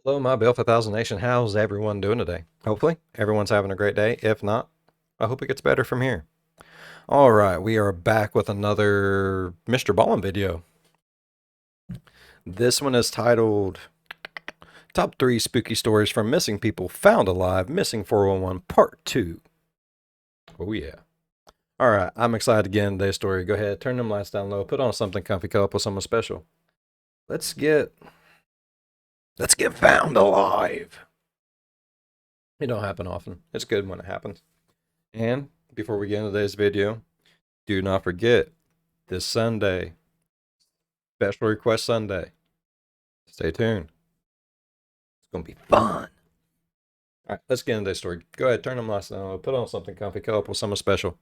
Hello, my Bill for Thousand Nation. How's everyone doing today? Hopefully, everyone's having a great day. If not, I hope it gets better from here. All right, we are back with another MrBallen video. This one is titled Top 3 Spooky Stories from Missing People Found Alive, Missing 411, Part 2. Oh, yeah. All right, I'm excited to get into today's story. Go ahead, turn them lights down low, put on something comfy, cuddle up with someone special. Let's get found alive. It don't happen often. It's good when it happens. And before we get into today's video, do not forget this Sunday, Special Request Sunday. Stay tuned. It's going to be fun. All right, let's get into today's story. Go ahead, turn them lights down, put on something comfy, cuddle up with someone special.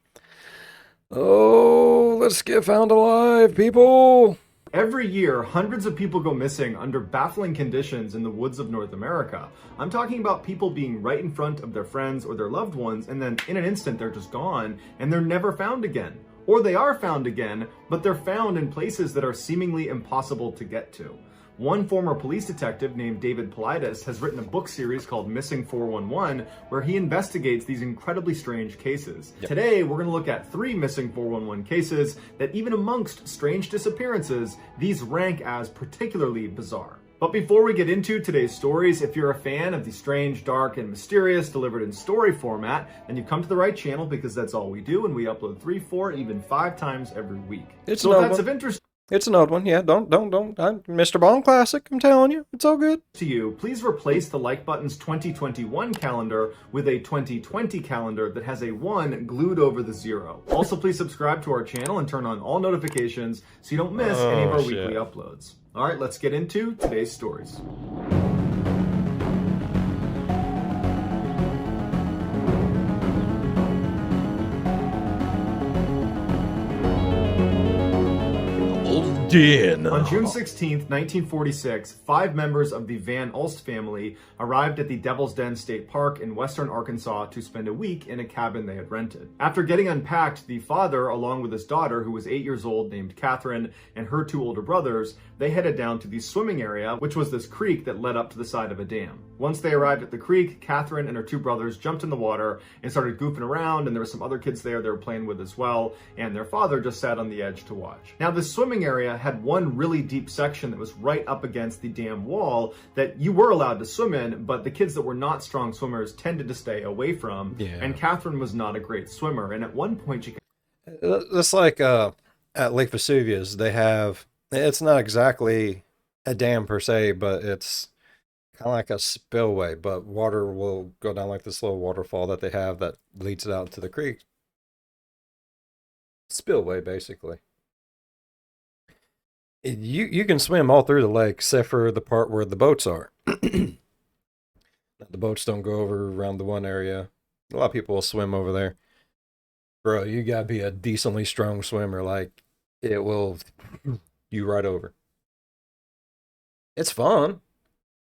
Oh, let's get found alive, people. Every year, hundreds of people go missing under baffling conditions in the woods of North America. I'm talking about people being right in front of their friends or their loved ones, and then in an instant they're just gone, and they're never found again. Or they are found again, but they're found in places that are seemingly impossible to get to. One former police detective named David Politis has written a book series called Missing 411, where he investigates these incredibly strange cases. Yep. Today, we're going to look at 3 missing 411 cases that, even amongst strange disappearances, these rank as particularly bizarre. But before we get into today's stories, if you're a fan of the strange, dark, and mysterious delivered in story format, then you've come to the right channel, because that's all we do, and we upload 3, 4, even 5 times every week. So if that's of interest it's an old one, yeah. Don't. MrBallen classic, I'm telling you. It's all good. To you, please replace the like button's 2021 calendar with a 2020 calendar that has a 1 glued over the 0. Also, please subscribe to our channel and turn on all notifications so you don't miss any of our weekly uploads. All right, let's get into today's stories. On June 16, 1946, 5 members of the Van Ulst family arrived at the Devil's Den State Park in western Arkansas to spend a week in a cabin they had rented. After getting unpacked, the father, along with his daughter, who was 8 years old, named Catherine, and her 2 older brothers, they headed down to the swimming area, which was this creek that led up to the side of a dam. Once they arrived at the creek, Catherine and her 2 brothers jumped in the water and started goofing around, and there were some other kids there they were playing with as well, and their father just sat on the edge to watch. Now, this swimming area had one really deep section that was right up against the dam wall that you were allowed to swim in, but the kids that were not strong swimmers tended to stay away from. Yeah. And Catherine was not a great swimmer, and at one point she... It's like at Lake Vesuvius, they have... It's not exactly a dam per se, but it's kind of like a spillway, but water will go down like this little waterfall that they have that leads it out into the creek. Spillway, basically. You can swim all through the lake except for the part where the boats are. The boats don't go over around the one area. A lot of people will swim over there. Bro, you gotta be a decently strong swimmer. Like, it will you right over. It's fun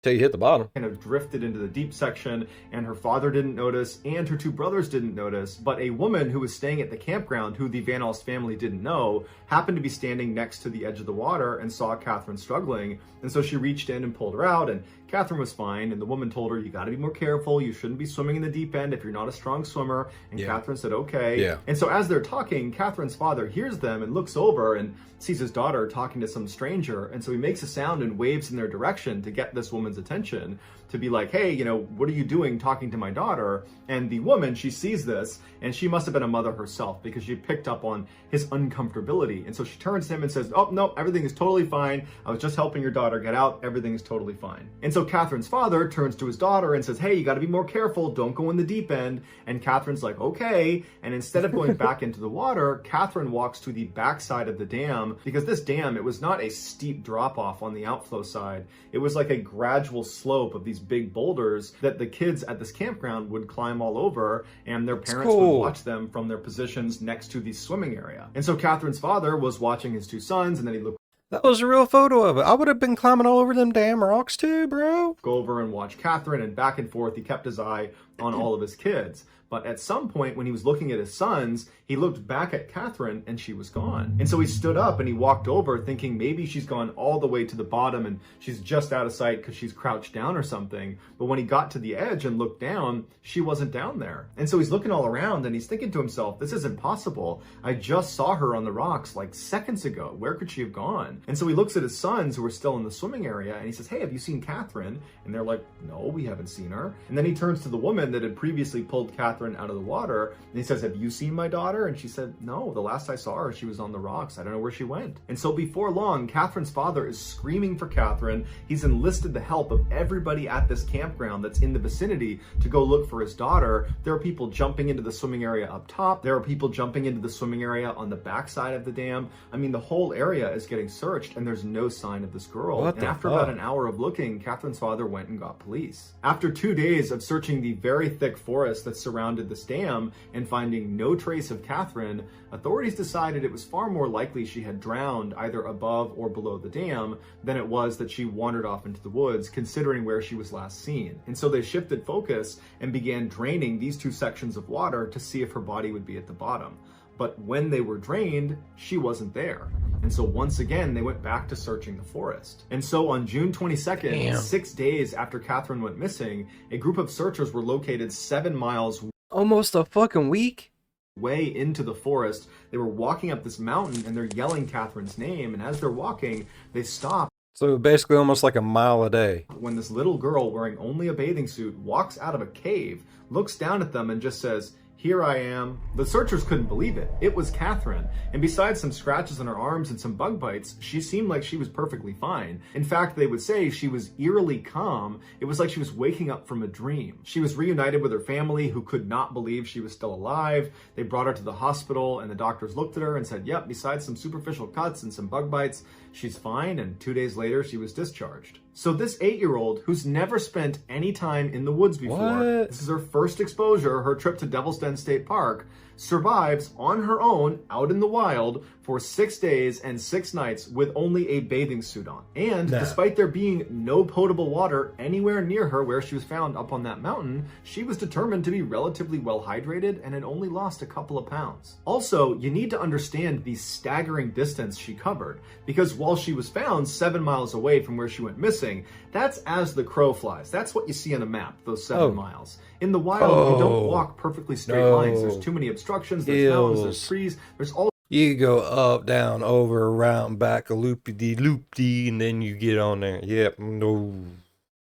till you hit the bottom. Kind of drifted into the deep section, and her father didn't notice, and her 2 brothers didn't notice, but a woman who was staying at the campground, who the Van Ulst family didn't know, happened to be standing next to the edge of the water and saw Catherine struggling, and so she reached in and pulled her out, and Catherine was fine, and the woman told her, you gotta be more careful, you shouldn't be swimming in the deep end if you're not a strong swimmer, and Catherine said, okay. Yeah. And so as they're talking, Catherine's father hears them and looks over and sees his daughter talking to some stranger, and so he makes a sound and waves in their direction to get this woman's attention, to be like, hey, you know, what are you doing talking to my daughter? And the woman, she sees this, and she must have been a mother herself, because she picked up on his uncomfortability, and so she turns to him and says, oh, no, everything is totally fine, I was just helping your daughter get out, everything is totally fine. And so Catherine's father turns to his daughter and says, hey, you gotta be more careful, don't go in the deep end, and Catherine's like, okay, and instead of going back into the water, Catherine walks to the backside of the dam, because this dam, it was not a steep drop-off on the outflow side, it was like a gradual slope of these big boulders that the kids at this campground would climb all over, and their parents would watch them from their positions next to the swimming area. And so Catherine's father was watching his 2 sons, and then he looked... That was a real photo of it. I would have been climbing all over them damn rocks too, bro. Go over and watch Catherine, and back and forth, he kept his eye on all of his kids. But at some point when he was looking at his sons, he looked back at Catherine and she was gone. And so he stood up and he walked over thinking maybe she's gone all the way to the bottom and she's just out of sight because she's crouched down or something. But when he got to the edge and looked down, she wasn't down there. And so he's looking all around and he's thinking to himself, this isn't possible. I just saw her on the rocks like seconds ago. Where could she have gone? And so he looks at his sons who are still in the swimming area and he says, hey, have you seen Catherine? And they're like, no, we haven't seen her. And then he turns to the woman that had previously pulled Catherine out of the water and he says, have you seen my daughter? And she said, no, the last I saw her, she was on the rocks. I don't know where she went. And so before long, Catherine's father is screaming for Catherine. He's enlisted the help of everybody at this campground that's in the vicinity to go look for his daughter. There are people jumping into the swimming area up top. There are people jumping into the swimming area on the backside of the dam. I mean, the whole area is getting searched and there's no sign of this girl. And after about an hour of looking, Catherine's father went and got police. After 2 days of searching the very thick forest that surrounded this dam and finding no trace of Catherine, authorities decided it was far more likely she had drowned either above or below the dam than it was that she wandered off into the woods, considering where she was last seen. And so they shifted focus and began draining these two sections of water to see if her body would be at the bottom. But when they were drained, she wasn't there. And so once again, they went back to searching the forest. And so on June 22nd, 6 days after Catherine went missing, a group of searchers were located 7 miles Almost a fucking week? way into the forest. They were walking up this mountain and they're yelling Catherine's name. And as they're walking, they stop. So basically almost like a mile a day. When this little girl wearing only a bathing suit walks out of a cave, looks down at them and just says, here I am. The searchers couldn't believe it. It was Catherine. And besides some scratches on her arms and some bug bites, she seemed like she was perfectly fine. In fact, they would say she was eerily calm. It was like she was waking up from a dream. She was reunited with her family who could not believe she was still alive. They brought her to the hospital and the doctors looked at her and said, yep, besides some superficial cuts and some bug bites, she's fine. And 2 days later, she was discharged. So this 8-year-old who's never spent any time in the woods before, this is her first exposure, her trip to Devil's Den State Park, survives on her own out in the wild for 6 days and 6 nights with only a bathing suit on. And despite there being no potable water anywhere near her where she was found up on that mountain, she was determined to be relatively well hydrated and had only lost a couple of pounds. Also, you need to understand the staggering distance she covered, because while she was found 7 miles away from where she went missing, that's as the crow flies. That's what you see on a map, those 7 miles. In the wild, you don't walk perfectly straight lines. There's too many obstructions, there's mountains, there's trees, there's all... You go up, down, over, around, back, a loopy-de-loopy, and then you get on there. Yep, no.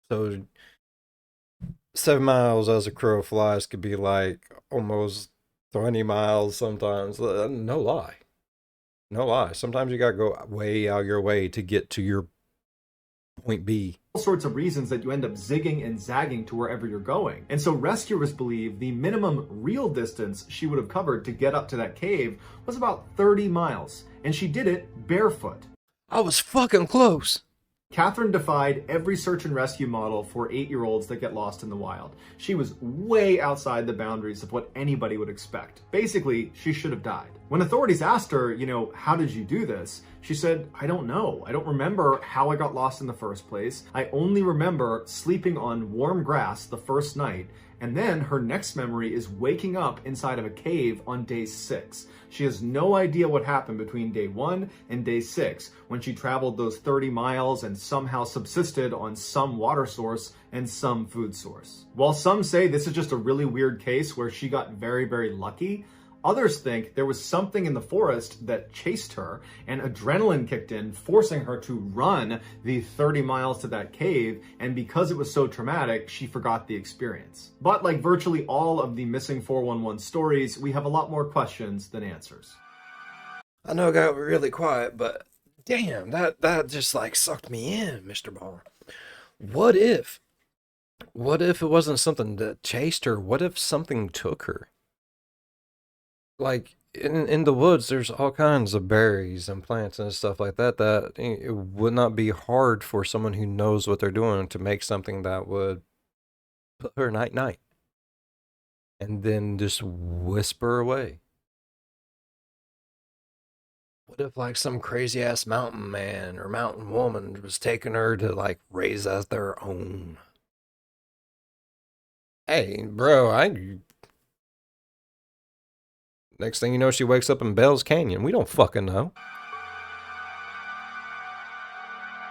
So 7 miles as a crow flies could be like almost 20 miles sometimes. No lie. No lie. Sometimes you gotta go way out your way to get to your point B. All sorts of reasons that you end up zigging and zagging to wherever you're going. And so rescuers believe the minimum real distance she would have covered to get up to that cave was about 30 miles. And she did it barefoot. I was fucking close. Catherine defied every search and rescue model for 8-year-olds that get lost in the wild. She was way outside the boundaries of what anybody would expect. Basically, she should have died. When authorities asked her, how did you do this? She said, I don't know. I don't remember how I got lost in the first place. I only remember sleeping on warm grass the first night. And then her next memory is waking up inside of a cave on day 6. She has no idea what happened between day 1 and day 6 when she traveled those 30 miles and somehow subsisted on some water source and some food source. While some say this is just a really weird case where she got very, very lucky, others think there was something in the forest that chased her and adrenaline kicked in, forcing her to run the 30 miles to that cave, and because it was so traumatic, she forgot the experience. But like virtually all of the missing 411 stories, we have a lot more questions than answers. I know it got really quiet, but damn, that just like sucked me in, MrBallen. What if it wasn't something that chased her? What if something took her? Like in the woods, there's all kinds of berries and plants and stuff like that it would not be hard for someone who knows what they're doing to make something that would put her night and then just whisper away. What if like some crazy ass mountain man or mountain woman was taking her to like raise as their own? Hey, bro, Next thing you know, she wakes up in Bell's Canyon. We don't fucking know.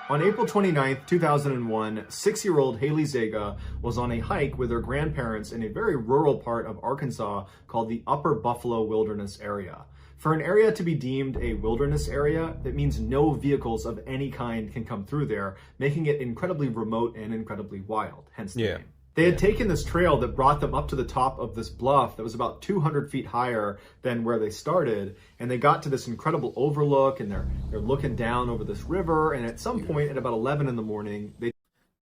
On April 29th, 2001, 6-year-old Haley Zaga was on a hike with her grandparents in a very rural part of Arkansas called the Upper Buffalo Wilderness Area. For an area to be deemed a wilderness area, that means no vehicles of any kind can come through there, making it incredibly remote and incredibly wild, hence the name. They had taken this trail that brought them up to the top of this bluff that was about 200 feet higher than where they started, and they got to this incredible overlook, and they're looking down over this river, and at some point at about 11 in the morning, they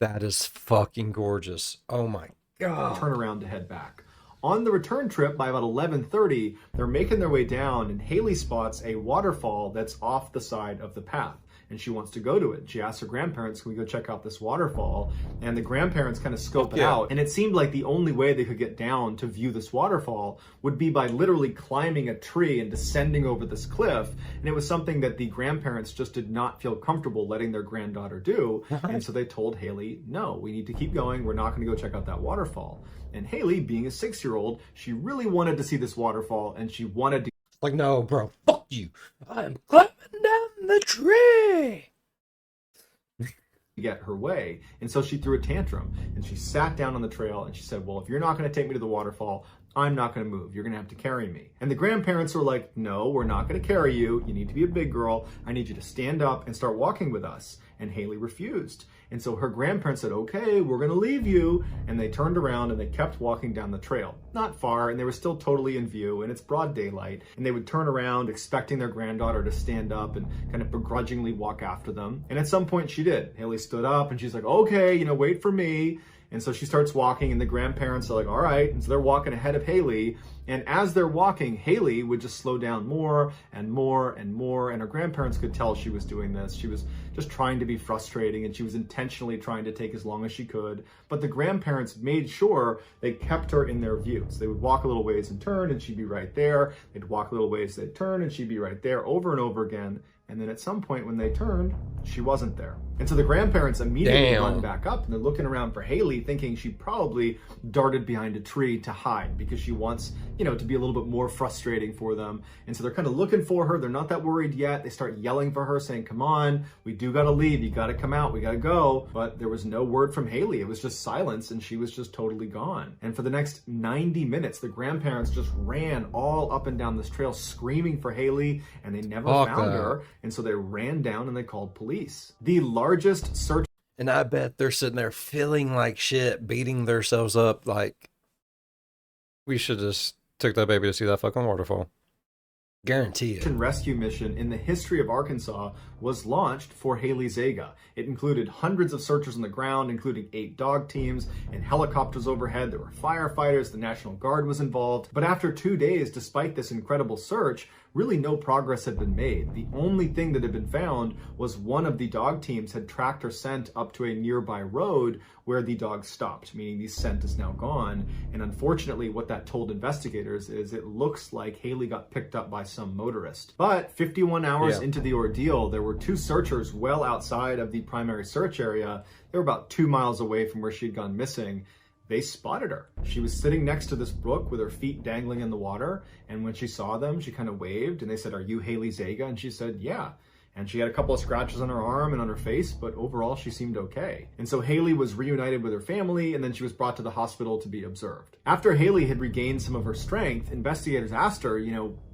That is fucking gorgeous. Oh my god. turn around to head back. On the return trip, by about 11:30, they're making their way down, and Haley spots a waterfall that's off the side of the path, and she wants to go to it. She asks her grandparents, can we go check out this waterfall? And the grandparents kind of scope it out, and it seemed like the only way they could get down to view this waterfall would be by literally climbing a tree and descending over this cliff, and it was something that the grandparents just did not feel comfortable letting their granddaughter do, and so they told Haley, no, we need to keep going, we're not going to go check out that waterfall. And Haley, being a 6-year-old, she really wanted to see this waterfall, and she wanted to Like, no, bro, fuck you. I'm climbing down the tree. get her way. And so she threw a tantrum, and she sat down on the trail, and she said, well, if you're not going to take me to the waterfall, I'm not going to move. You're going to have to carry me. And the grandparents were like, no, we're not going to carry you. You need to be a big girl. I need you to stand up and start walking with us. And Haley refused. And so her grandparents said, okay, we're going to leave you. And they turned around and they kept walking down the trail. Not far, and they were still totally in view, and it's broad daylight. And they would turn around expecting their granddaughter to stand up and kind of begrudgingly walk after them. And at some point she did. Haley stood up and she's like, okay, wait for me. And so she starts walking, and the grandparents are like, all right. And so they're walking ahead of Haley. And as they're walking, Haley would just slow down more and more and more. And her grandparents could tell she was doing this. She was just trying to be frustrating, and she was intentionally trying to take as long as she could. But the grandparents made sure they kept her in their view. So they would walk a little ways and turn, and she'd be right there. They'd walk a little ways, they'd turn, and she'd be right there over and over again. And then at some point when they turned, she wasn't there. And so the grandparents immediately run back up, and they're looking around for Haley, thinking she probably darted behind a tree to hide because she wants, to be a little bit more frustrating for them. And so they're kind of looking for her. They're not that worried yet. They start yelling for her, saying, come on, we do got to leave. You got to come out. We got to go. But there was no word from Haley. It was just silence, and she was just totally gone. And for the next 90 minutes, the grandparents just ran all up and down this trail screaming for Haley, and they never found her. And so they ran down and they called police. The largest search. And I bet they're sitting there feeling like shit, beating themselves up like, we should just took that baby to see that fucking waterfall. Guarantee it. And rescue mission in the history of Arkansas was launched for Haley Zaga. It included hundreds of searchers on the ground, including 8 dog teams and helicopters overhead. There were firefighters, the National Guard was involved. But after 2 days, despite this incredible search, really no progress had been made. The only thing that had been found was one of the dog teams had tracked her scent up to a nearby road where the dog stopped, meaning the scent is now gone. And unfortunately, what that told investigators is it looks like Haley got picked up by some motorist. But 51 hours into the ordeal, there were 2 searchers well outside of the primary search area. They were about 2 miles away from where she'd gone missing. They spotted her. She was sitting next to this brook with her feet dangling in the water. And when she saw them, she kind of waved, and they said, are you Haley Zaga? And she said, yeah. And she had a couple of scratches on her arm and on her face, but overall she seemed okay. And so Haley was reunited with her family, and then she was brought to the hospital to be observed. After Haley had regained some of her strength, investigators asked her,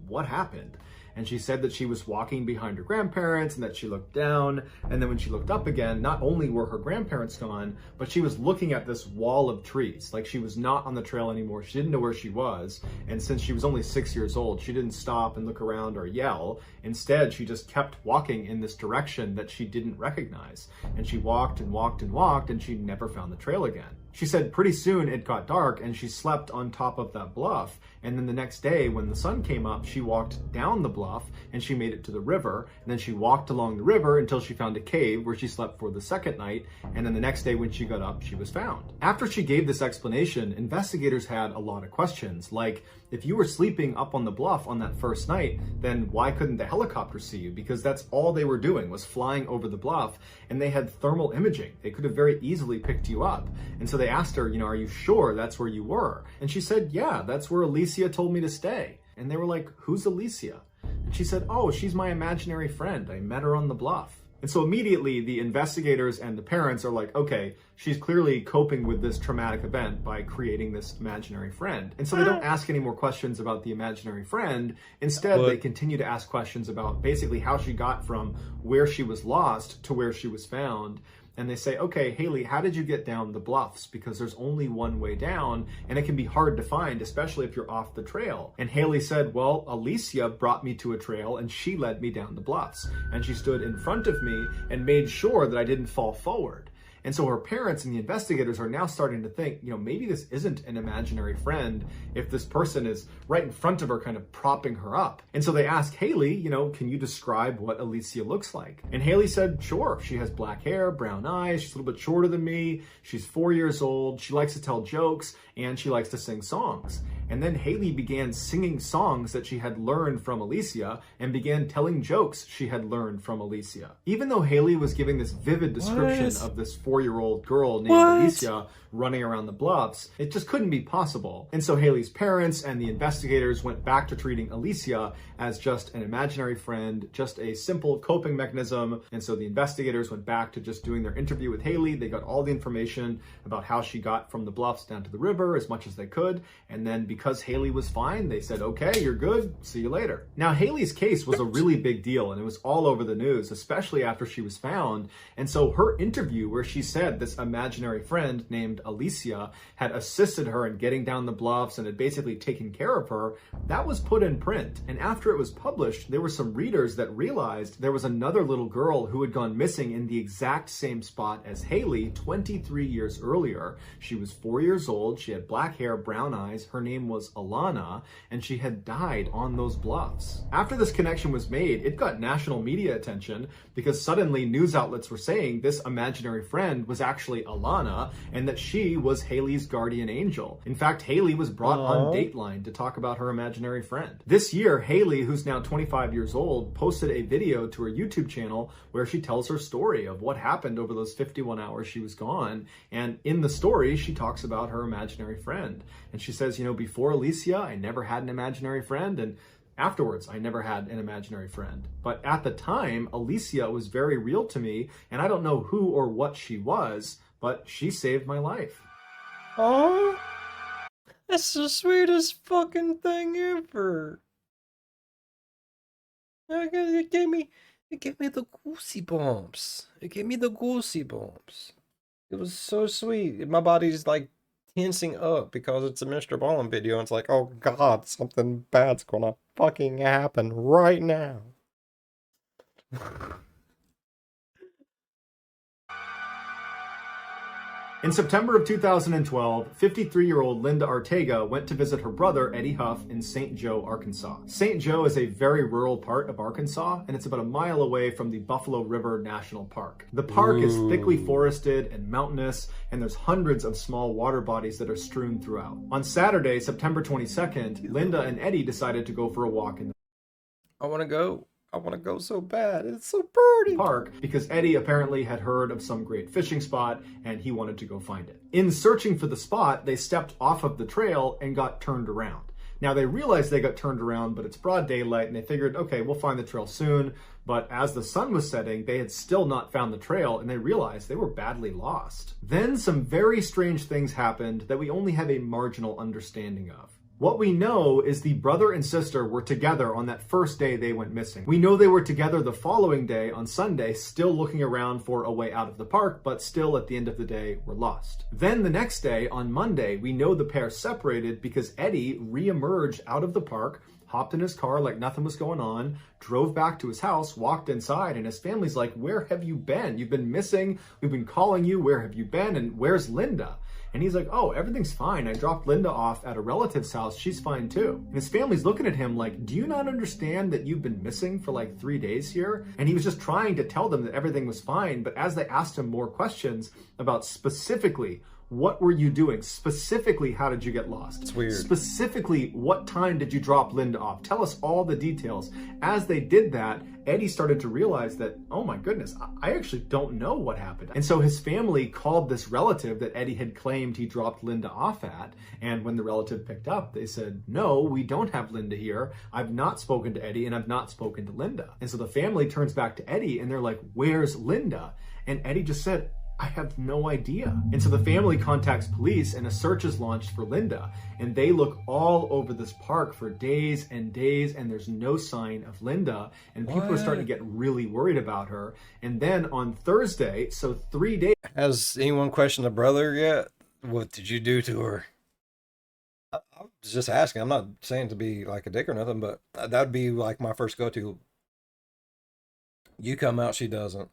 what happened? And she said that she was walking behind her grandparents and that she looked down. And then when she looked up again, not only were her grandparents gone, but she was looking at this wall of trees. Like she was not on the trail anymore. She didn't know where she was. And since she was only 6 years old, she didn't stop and look around or yell. Instead, she just kept walking in this direction that she didn't recognize. And she walked and walked and walked, and she never found the trail again. She said pretty soon it got dark and she slept on top of that bluff. And then the next day when the sun came up, she walked down the bluff and she made it to the river. And then she walked along the river until she found a cave where she slept for the second night. And then the next day when she got up, she was found. After she gave this explanation, investigators had a lot of questions. Like, if you were sleeping up on the bluff on that first night, then why couldn't the helicopter see you? Because that's all they were doing, was flying over the bluff, and they had thermal imaging. They could have very easily picked you up. And so they asked her, are you sure that's where you were? And she said, yeah, that's where Alicia told me to stay. And they were like, who's Alicia? And she said, oh, she's my imaginary friend. I met her on the bluff. And so immediately the investigators and the parents are like, okay, she's clearly coping with this traumatic event by creating this imaginary friend. And so they don't ask any more questions about the imaginary friend. Instead, they continue to ask questions about basically how she got from where she was lost to where she was found. And they say, okay, Haley, how did you get down the bluffs? Because there's only one way down, and it can be hard to find, especially if you're off the trail. And Haley said, well, Alicia brought me to a trail, and she led me down the bluffs. And she stood in front of me and made sure that I didn't fall forward. And so her parents and the investigators are now starting to think, maybe this isn't an imaginary friend if this person is right in front of her kind of propping her up. And so they ask Haley, can you describe what Alicia looks like? And Haley said, sure, she has black hair, brown eyes, she's a little bit shorter than me, she's 4 years old, she likes to tell jokes, and she likes to sing songs. And then Haley began singing songs that she had learned from Alicia and began telling jokes she had learned from Alicia. Even though Haley was giving this vivid description of this 4-year-old girl named Alicia running around the bluffs, it just couldn't be possible. And so Haley's parents and the investigators went back to treating Alicia as just an imaginary friend, just a simple coping mechanism. And so the investigators went back to just doing their interview with Haley. They got all the information about how she got from the bluffs down to the river as much as they could. And then because Haley was fine, they said, okay, you're good, see you later. Now, Haley's case was a really big deal, and it was all over the news, especially after she was found. And so her interview where she said this imaginary friend named Alicia had assisted her in getting down the bluffs and had basically taken care of her, that was put in print. And after it was published, there were some readers that realized there was another little girl who had gone missing in the exact same spot as Haley 23 years earlier. She was 4 years old, she had black hair, brown eyes, her name was Alana, and she had died on those bluffs. After this connection was made, it got national media attention because suddenly news outlets were saying this imaginary friend was actually Alana and that she was Haley's guardian angel. In fact, Haley was brought on Dateline to talk about her imaginary friend. This year, Haley, who's now 25 years old, posted a video to her YouTube channel where she tells her story of what happened over those 51 hours she was gone. And in the story, she talks about her imaginary friend. And she says, before Alicia, I never had an imaginary friend, and afterwards, I never had an imaginary friend. But at the time, Alicia was very real to me, and I don't know who or what she was, but she saved my life. Oh, that's the sweetest fucking thing ever. It gave me the goosey bumps. It gave me the goosey bumps. It was so sweet. My body's like tensing up because it's a MrBallen video. And it's like, oh God, something bad's gonna fucking happen right now. In September of 2012, 53-year-old Linda Ortega went to visit her brother, Eddie Huff, in St. Joe, Arkansas. St. Joe is a very rural part of Arkansas, and it's about a mile away from the Buffalo River National Park. The park is thickly forested and mountainous, and there's hundreds of small water bodies that are strewn throughout. On Saturday, September 22nd, Linda and Eddie decided to go for a walk in the I want to go so bad. It's so pretty. Park because Eddie apparently had heard of some great fishing spot and he wanted to go find it. In searching for the spot, they stepped off of the trail and got turned around. Now they realized they got turned around, but it's broad daylight and they figured, okay, we'll find the trail soon. But as the sun was setting, they had still not found the trail and they realized they were badly lost. Then some very strange things happened that we only have a marginal understanding of. What we know is the brother and sister were together on that first day they went missing. We know they were together the following day on Sunday, still looking around for a way out of the park, but still at the end of the day were lost. Then the next day on Monday, we know the pair separated because Eddie re-emerged out of the park, hopped in his car like nothing was going on, drove back to his house, walked inside, and his family's like, where have you been? You've been missing. We've been calling you. Where have you been? And where's Linda? And he's like, oh, everything's fine. I dropped Linda off at a relative's house. She's fine too. And his family's looking at him like, do you not understand that you've been missing for like 3 days here? And he was just trying to tell them that everything was fine. But as they asked him more questions about specifically what were you doing? Specifically, how did you get lost? It's weird. Specifically, what time did you drop Linda off? Tell us all the details. As they did that, Eddie started to realize that, oh my goodness, I actually don't know what happened. And so his family called this relative that Eddie had claimed he dropped Linda off at. And when the relative picked up, they said, no, we don't have Linda here. I've not spoken to Eddie and I've not spoken to Linda. And so the family turns back to Eddie and they're like, where's Linda? And Eddie just said, I have no idea. And so the family contacts police and a search is launched for Linda. And they look all over this park for days and days and there's no sign of Linda. And people are starting to get really worried about her. And then on Thursday, so 3 days. Has anyone questioned the brother yet? What did you do to her? I was just asking. I'm not saying to be like a dick or nothing, but that'd be like my first go-to. You come out, she doesn't.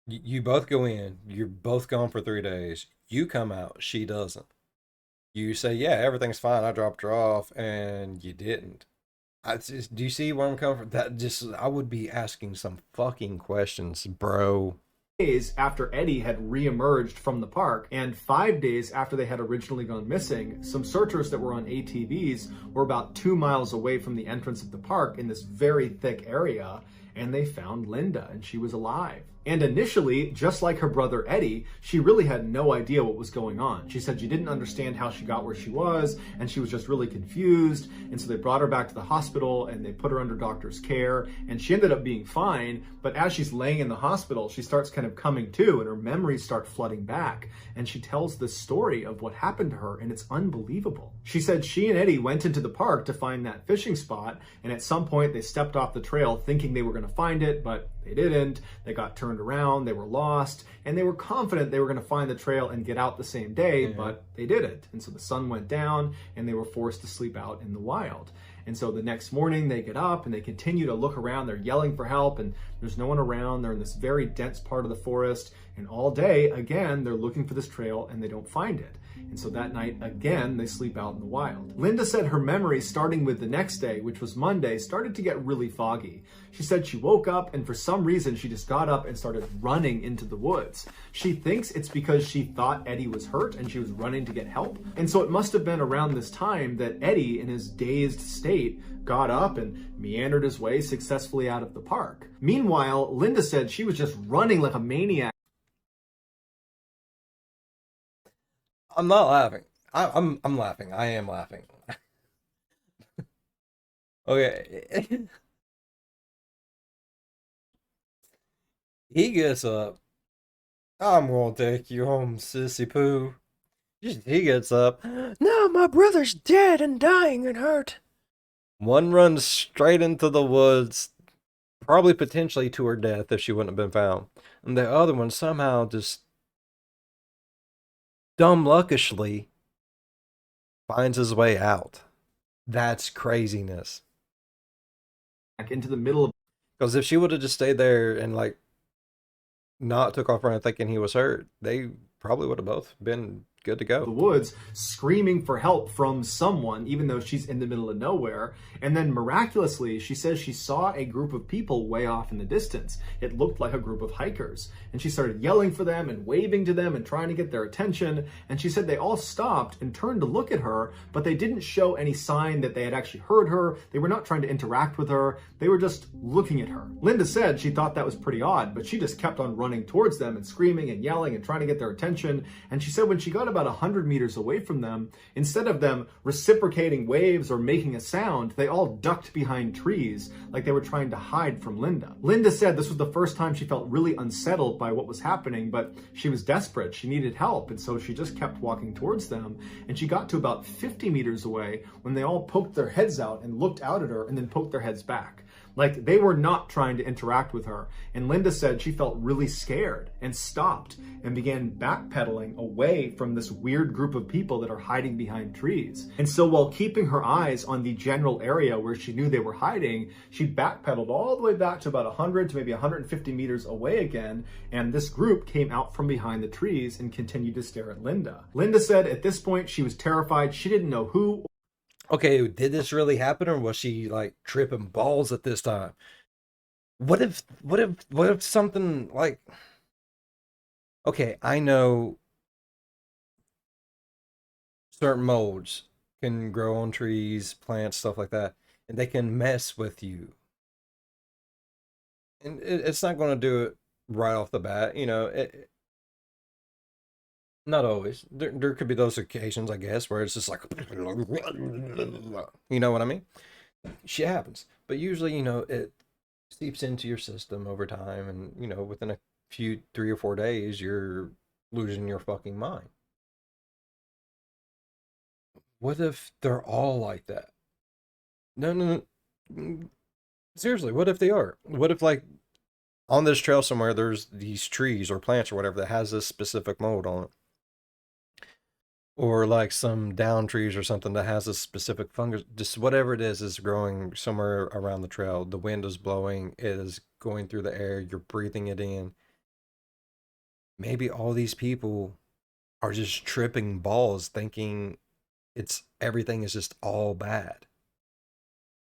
You both go in, you're both gone for 3 days. You come out, she doesn't. You say, yeah, everything's fine, I dropped her off, and you didn't. Do you see where I'm coming from? That just, I would be asking some fucking questions, bro. Days after Eddie had reemerged from the park and 5 days after they had originally gone missing, some searchers that were on ATVs were about 2 miles away from the entrance of the park in this very thick area, and they found Linda and she was alive. And initially, just like her brother Eddie, she really had no idea what was going on. She said she didn't understand how she got where she was, and she was just really confused. And so they brought her back to the hospital and they put her under doctor's care, and she ended up being fine. But as she's laying in the hospital, she starts kind of coming to, and her memories start flooding back. And she tells this story of what happened to her, and it's unbelievable. She said she and Eddie went into the park to find that fishing spot, and at some point they stepped off the trail thinking they were going to find it, but they didn't. They got turned around, they were lost, and they were confident they were going to find the trail and get out the same day, but they didn't. And so the sun went down and they were forced to sleep out in the wild. And so the next morning they get up and they continue to look around. They're yelling for help and there's no one around. They're in this very dense part of the forest, and all day, again, they're looking for this trail and they don't find it. And so that night, again, they sleep out in the wild. Linda said her memory, starting with the next day, which was Monday, started to get really foggy. She said she woke up and for some reason she just got up and started running into the woods. She thinks it's because she thought Eddie was hurt and she was running to get help. And so it must have been around this time that Eddie, in his dazed state, got up and meandered his way successfully out of the park. Meanwhile, Linda said she was just running like a maniac. I'm not laughing. I'm laughing. I am laughing. Okay. He gets up. I'm gonna take you home, sissy poo. He gets up. No, my brother's dead and dying and hurt. One runs straight into the woods, probably potentially to her death if she wouldn't have been found. And the other one somehow just dumb luckishly finds his way out. That's craziness. Into the middle of Because if she would have just stayed there and like not took off running thinking he was hurt, they probably would have both been good to go. the woods, screaming for help from someone, even though she's in the middle of nowhere. And then miraculously, she says she saw a group of people way off in the distance. It looked like a group of hikers. And she started yelling for them and waving to them and trying to get their attention. And she said they all stopped and turned to look at her, but they didn't show any sign that they had actually heard her. They were not trying to interact with her. They were just looking at her. Linda said she thought that was pretty odd, but she just kept on running towards them and screaming and yelling and trying to get their attention. And she said when she got about 100 meters away from them, instead of them reciprocating waves or making a sound, they all ducked behind trees like they were trying to hide from Linda. Linda said this was the first time she felt really unsettled by what was happening, but she was desperate. She needed help, and so she just kept walking towards them. And she got to about 50 meters away when they all poked their heads out and looked out at her and then poked their heads back. Like they were not trying to interact with her. And Linda said she felt really scared and stopped and began backpedaling away from this weird group of people that are hiding behind trees. And so while keeping her eyes on the general area where she knew they were hiding, she backpedaled all the way back to about 100 to maybe 150 meters away again. And this group came out from behind the trees and continued to stare at Linda. Linda said at this point she was terrified. She didn't know who. Okay, did this really happen, or was she like tripping balls at this time? What if something like, okay, I know certain molds can grow on trees, plants, stuff like that, and they can mess with you. And it's not going to do it right off the bat, not always. There could be those occasions, I guess, where it's just like, you know what I mean? Shit happens. But usually, it seeps into your system over time, and, within a few 3 or 4 days, you're losing your fucking mind. What if they're all like that? No, no, no. Seriously, what if they are? What if, like, on this trail somewhere, there's these trees or plants or whatever that has this specific mold on it? Or like some down trees or something that has a specific fungus, just whatever it is growing somewhere around the trail. The wind is blowing, it is going through the air, you're breathing it in. Maybe all these people are just tripping balls thinking everything is just all bad.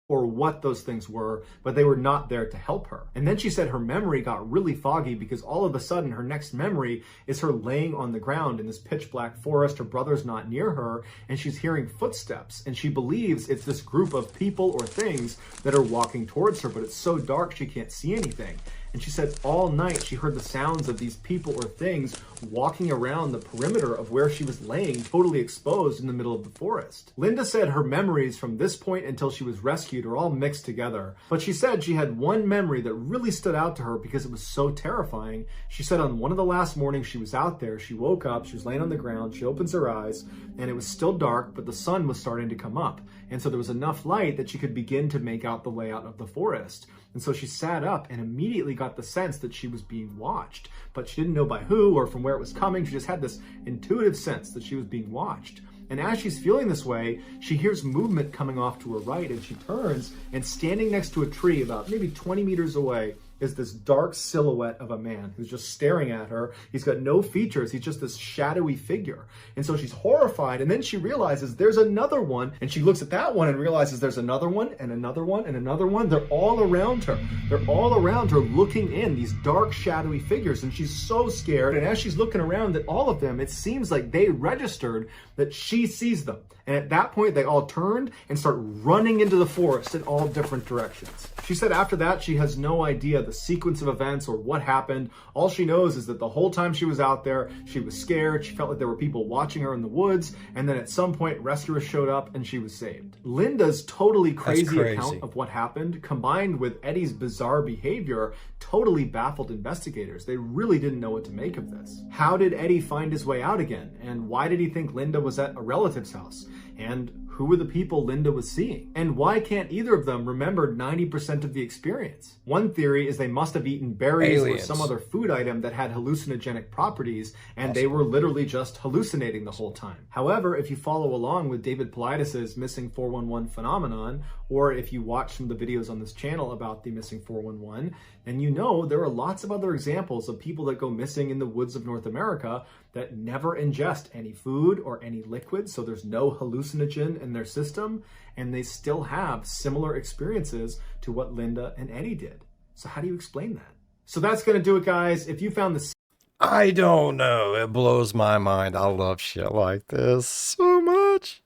Or what those things were, but they were not there to help her. And then she said her memory got really foggy because all of a sudden her next memory is her laying on the ground in this pitch black forest. Her brother's not near her, and she's hearing footsteps, and she believes it's this group of people or things that are walking towards her, but it's so dark she can't see anything. And she said all night she heard the sounds of these people or things walking around the perimeter of where she was laying, totally exposed in the middle of the forest. Linda said her memories from this point until she was rescued are all mixed together. But she said she had one memory that really stood out to her because it was so terrifying. She said on one of the last mornings she was out there, she woke up, she was laying on the ground, she opens her eyes, and it was still dark, but the sun was starting to come up. And so there was enough light that she could begin to make out the layout of the forest. And so she sat up and immediately got the sense that she was being watched, but she didn't know by who or from where it was coming. She just had this intuitive sense that she was being watched. And as she's feeling this way, she hears movement coming off to her right, and she turns, and standing next to a tree about maybe 20 meters away is this dark silhouette of a man who's just staring at her. He's got no features. He's just this shadowy figure. And so she's horrified. And then she realizes there's another one. And she looks at that one and realizes there's another one and another one and another one. They're all around her. They're all around her looking in, these dark, shadowy figures. And she's so scared. And as she's looking around at all of them, it seems like they registered that she sees them. And at that point, they all turned and start running into the forest in all different directions. She said after that, she has no idea the sequence of events or what happened. All she knows is that the whole time she was out there, she was scared. She felt like there were people watching her in the woods. And then at some point, rescuers showed up and she was saved. Linda's totally crazy account of what happened, combined with Eddie's bizarre behavior, totally baffled investigators. They really didn't know what to make of this. How did Eddie find his way out again? And why did he think Linda was at a relative's house? And who were the people Linda was seeing? And why can't either of them remember 90% of the experience? One theory is they must have eaten berries or some other food item that had hallucinogenic properties, and they were literally just hallucinating the whole time. However, if you follow along with David Paulides' missing 411 phenomenon, or if you watch some of the videos on this channel about the missing 411, then you know there are lots of other examples of people that go missing in the woods of North America that never ingest any food or any liquid, so there's no hallucinogen in their system, and they still have similar experiences to what Linda and Eddie did. So how do you explain that? So that's going to do it, guys. If you found this... I don't know. It blows my mind. I love shit like this so much.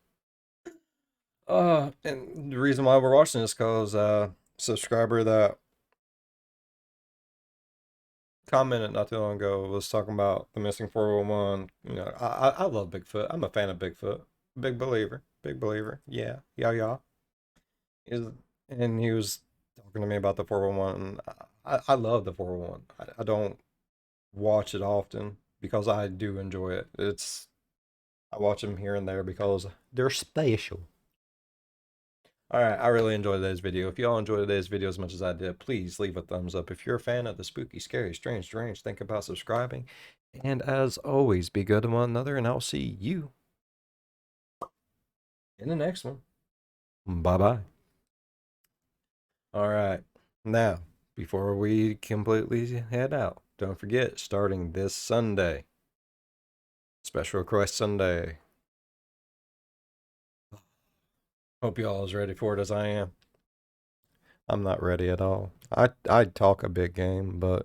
And the reason why we're watching this because subscriber that commented not too long ago was talking about the missing 411. I love Bigfoot. I'm a fan of Bigfoot. Big believer. Big believer. Yeah. Yeah. And he was talking to me about the 411. I love the 411. I don't watch it often because I do enjoy it. I watch them here and there because they're special. Alright, I really enjoyed today's video. If y'all enjoyed today's video as much as I did, please leave a thumbs up. If you're a fan of the spooky, scary, strange, think about subscribing. And as always, be good to one another, and I'll see you in the next one. Bye-bye. Alright, now, before we completely head out, don't forget, starting this Sunday, Special Request Sunday. Hope y'all as ready for it as I am. I'm not ready at all. I talk a big game, but,